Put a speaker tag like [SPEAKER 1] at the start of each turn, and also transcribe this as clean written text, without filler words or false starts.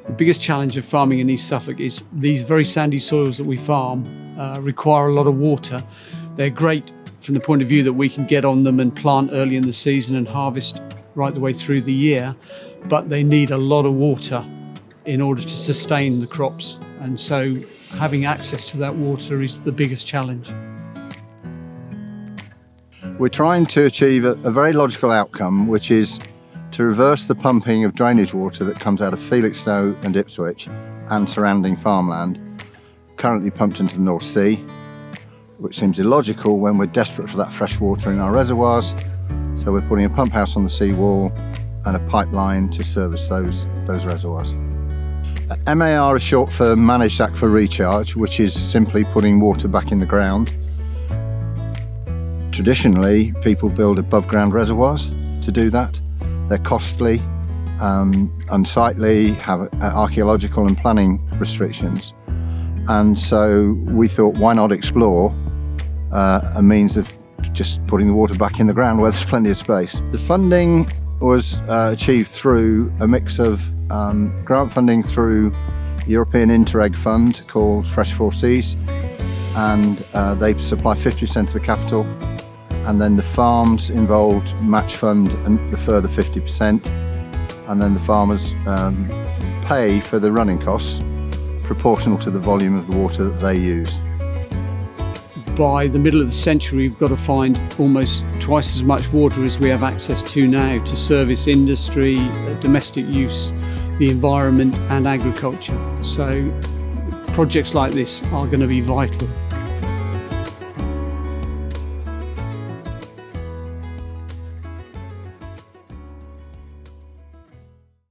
[SPEAKER 1] The biggest challenge of farming in East Suffolk is these very sandy soils that we farm require a lot of water. They're great from the point of view that we can get on them and plant early in the season and harvest right the way through the year, but they need a lot of water in order to sustain the crops, and so having access to that water is the biggest challenge.
[SPEAKER 2] We're trying to achieve a very logical outcome, which is to reverse the pumping of drainage water that comes out of Felixstowe and Ipswich and surrounding farmland, currently pumped into the North Sea, which seems illogical when we're desperate for that fresh water in our reservoirs. So we're putting a pump house on the seawall and a pipeline to service those reservoirs. MAR is short for Managed Aquifer Recharge, which is simply putting water back in the ground. Traditionally, people build above ground reservoirs to do that. They're costly, unsightly, have archaeological and planning restrictions. And so we thought, why not explore a means of just putting the water back in the ground where there's plenty of space. The funding was achieved through a mix of grant funding through the European Interreg fund called Fresh 4 Seas, and they supply 50% of the capital. And then the farms involved match fund and the further 50%, and then the farmers pay for the running costs proportional to the volume of the water that they use.
[SPEAKER 1] By the middle of the century, we've got to find almost twice as much water as we have access to now to service industry, domestic use, the environment and agriculture. So projects like this are going to be vital.